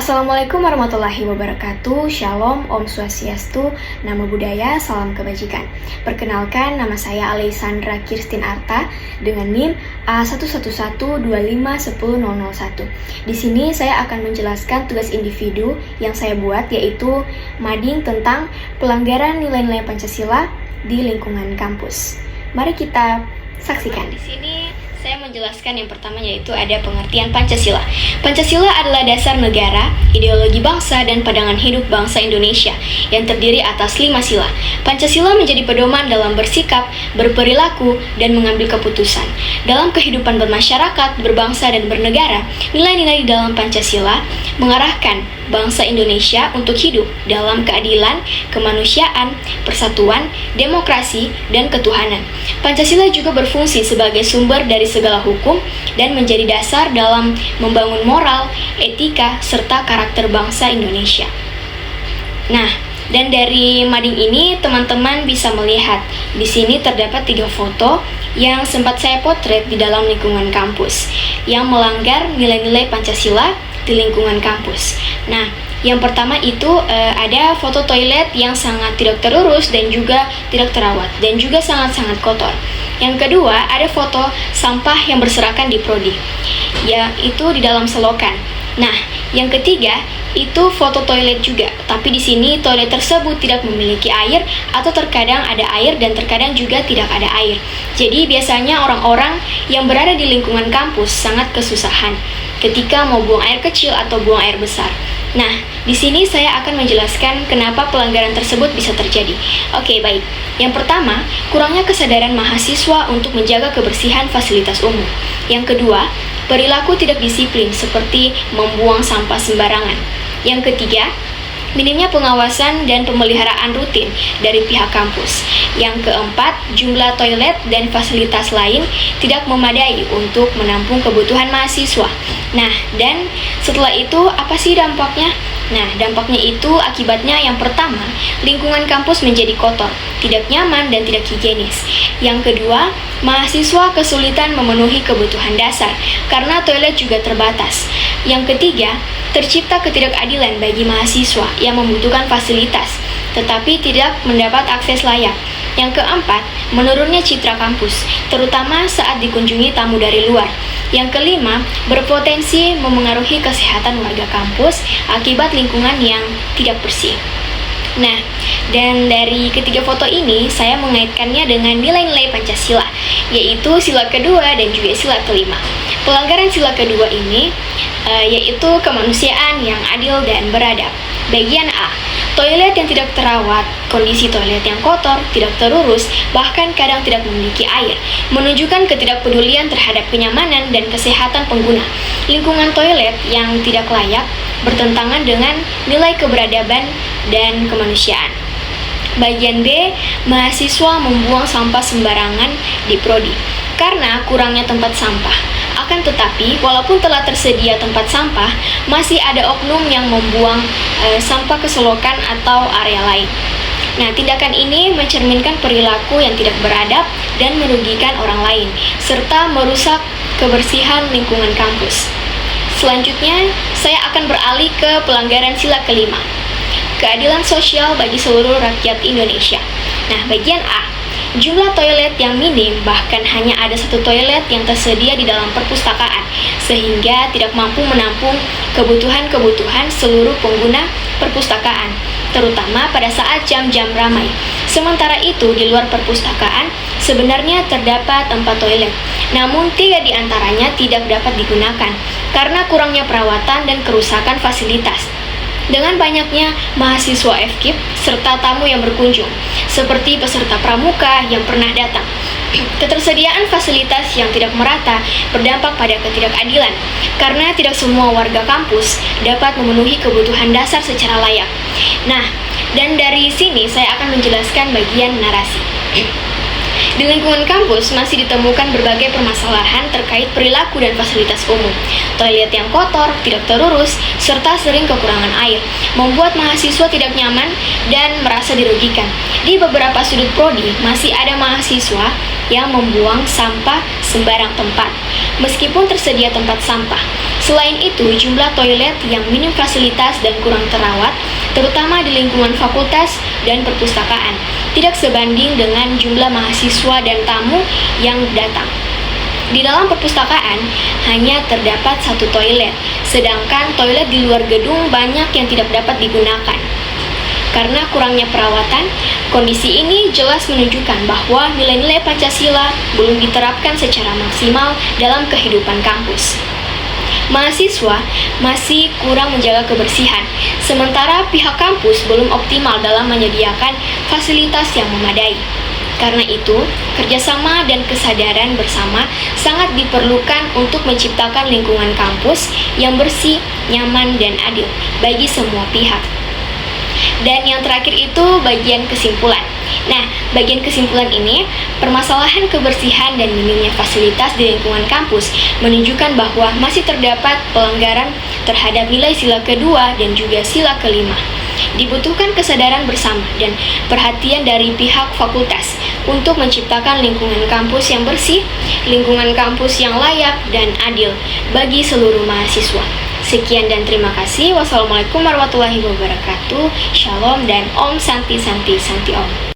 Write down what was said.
Assalamualaikum warahmatullahi wabarakatuh. Shalom, Om Swastiastu, Namo Buddhaya, Salam Kebajikan. Perkenalkan, nama saya Alessandra Kirstin Arta dengan NIM A111251001. Di sini saya akan menjelaskan tugas individu yang saya buat, yaitu mading tentang pelanggaran nilai-nilai Pancasila di lingkungan kampus. Mari kita saksikan. Di sini saya menjelaskan yang pertama, yaitu ada pengertian Pancasila. Pancasila adalah dasar negara, ideologi bangsa, dan pandangan hidup bangsa Indonesia yang terdiri atas 5 sila. Pancasila menjadi pedoman dalam bersikap, berperilaku, dan mengambil keputusan. Dalam kehidupan bermasyarakat, berbangsa, dan bernegara, nilai-nilai di dalam Pancasila mengarahkan bangsa Indonesia untuk hidup dalam keadilan, kemanusiaan, persatuan, demokrasi, dan ketuhanan. Pancasila juga berfungsi sebagai sumber dari segala hukum dan menjadi dasar dalam membangun moral, etika, serta karakter bangsa Indonesia. Nah, dan dari mading ini teman-teman bisa melihat di sini terdapat 3 foto yang sempat saya potret di dalam lingkungan kampus yang melanggar nilai-nilai Pancasila di lingkungan kampus. Nah, yang pertama itu ada foto toilet yang sangat tidak terurus dan juga tidak terawat dan juga sangat-sangat kotor. Yang kedua, ada foto sampah yang berserakan di prodi, yaitu di dalam selokan. Nah, yang ketiga itu foto toilet juga, tapi di sini toilet tersebut tidak memiliki air atau terkadang ada air dan terkadang juga tidak ada air. Jadi biasanya orang-orang yang berada di lingkungan kampus sangat kesusahan ketika mau buang air kecil atau buang air besar. Nah, di sini saya akan menjelaskan kenapa pelanggaran tersebut bisa terjadi. Oke, baik. Yang pertama, kurangnya kesadaran mahasiswa untuk menjaga kebersihan fasilitas umum. Yang kedua, perilaku tidak disiplin seperti membuang sampah sembarangan. Yang ketiga, minimnya pengawasan dan pemeliharaan rutin dari pihak kampus. Yang keempat, jumlah toilet dan fasilitas lain tidak memadai untuk menampung kebutuhan mahasiswa. Nah, dan setelah itu apa sih dampaknya? Nah, dampaknya itu akibatnya yang pertama, lingkungan kampus menjadi kotor, tidak nyaman, dan tidak higienis. Yang kedua, mahasiswa kesulitan memenuhi kebutuhan dasar karena toilet juga terbatas. Yang ketiga, tercipta ketidakadilan bagi mahasiswa yang membutuhkan fasilitas, tetapi tidak mendapat akses layak. Yang keempat, menurunnya citra kampus, terutama saat dikunjungi tamu dari luar. Yang kelima, berpotensi memengaruhi kesehatan warga kampus akibat lingkungan yang tidak bersih. Nah, dan dari ketiga foto ini, saya mengaitkannya dengan nilai-nilai Pancasila, yaitu sila kedua dan juga sila kelima. Pelanggaran sila kedua ini yaitu kemanusiaan yang adil dan beradab. Bagian A, toilet yang tidak terawat, kondisi toilet yang kotor, tidak terurus, bahkan kadang tidak memiliki air, menunjukkan ketidakpedulian terhadap kenyamanan dan kesehatan pengguna. Lingkungan toilet yang tidak layak bertentangan dengan nilai keberadaban dan kemanusiaan. Bagian B, mahasiswa membuang sampah sembarangan di prodi karena kurangnya tempat sampah. Akan tetapi, walaupun telah tersedia tempat sampah, masih ada oknum yang membuang sampah ke selokan atau area lain. Nah, tindakan ini mencerminkan perilaku yang tidak beradab dan merugikan orang lain, serta merusak kebersihan lingkungan kampus. Selanjutnya, saya akan beralih ke pelanggaran sila kelima, keadilan sosial bagi seluruh rakyat Indonesia. Nah, bagian A, jumlah toilet yang minim, bahkan hanya ada 1 toilet yang tersedia di dalam perpustakaan, sehingga tidak mampu menampung kebutuhan-kebutuhan seluruh pengguna perpustakaan, terutama pada saat jam-jam ramai. Sementara itu, di luar perpustakaan sebenarnya terdapat 4 toilet, namun 3 di antaranya tidak dapat digunakan karena kurangnya perawatan dan kerusakan fasilitas. Dengan banyaknya mahasiswa FKIP serta tamu yang berkunjung, seperti peserta pramuka yang pernah datang, ketersediaan fasilitas yang tidak merata berdampak pada ketidakadilan, karena tidak semua warga kampus dapat memenuhi kebutuhan dasar secara layak. Nah, dan dari sini saya akan menjelaskan bagian narasi. Di lingkungan kampus masih ditemukan berbagai permasalahan terkait perilaku dan fasilitas umum. Toilet yang kotor, tidak terurus, serta sering kekurangan air, membuat mahasiswa tidak nyaman dan merasa dirugikan. Di beberapa sudut prodi masih ada mahasiswa yang membuang sampah sembarang tempat, meskipun tersedia tempat sampah. Selain itu, jumlah toilet yang minim fasilitas dan kurang terawat, terutama di lingkungan fakultas dan perpustakaan, tidak sebanding dengan jumlah mahasiswa dan tamu yang datang. Di dalam perpustakaan hanya terdapat 1 toilet, sedangkan toilet di luar gedung banyak yang tidak dapat digunakan. Karena kurangnya perawatan, kondisi ini jelas menunjukkan bahwa nilai-nilai Pancasila belum diterapkan secara maksimal dalam kehidupan kampus. Mahasiswa masih kurang menjaga kebersihan, sementara pihak kampus belum optimal dalam menyediakan fasilitas yang memadai. Karena itu, kerjasama dan kesadaran bersama sangat diperlukan untuk menciptakan lingkungan kampus yang bersih, nyaman, dan adil bagi semua pihak. Dan yang terakhir itu bagian kesimpulan. Nah, bagian kesimpulan ini, permasalahan kebersihan dan minimnya fasilitas di lingkungan kampus menunjukkan bahwa masih terdapat pelanggaran terhadap nilai sila kedua dan juga sila kelima. Dibutuhkan kesadaran bersama dan perhatian dari pihak fakultas untuk menciptakan lingkungan kampus yang bersih, lingkungan kampus yang layak dan adil bagi seluruh mahasiswa. Sekian dan terima kasih. Wassalamualaikum warahmatullahi wabarakatuh. Shalom dan Om Santi Santi Santi Om.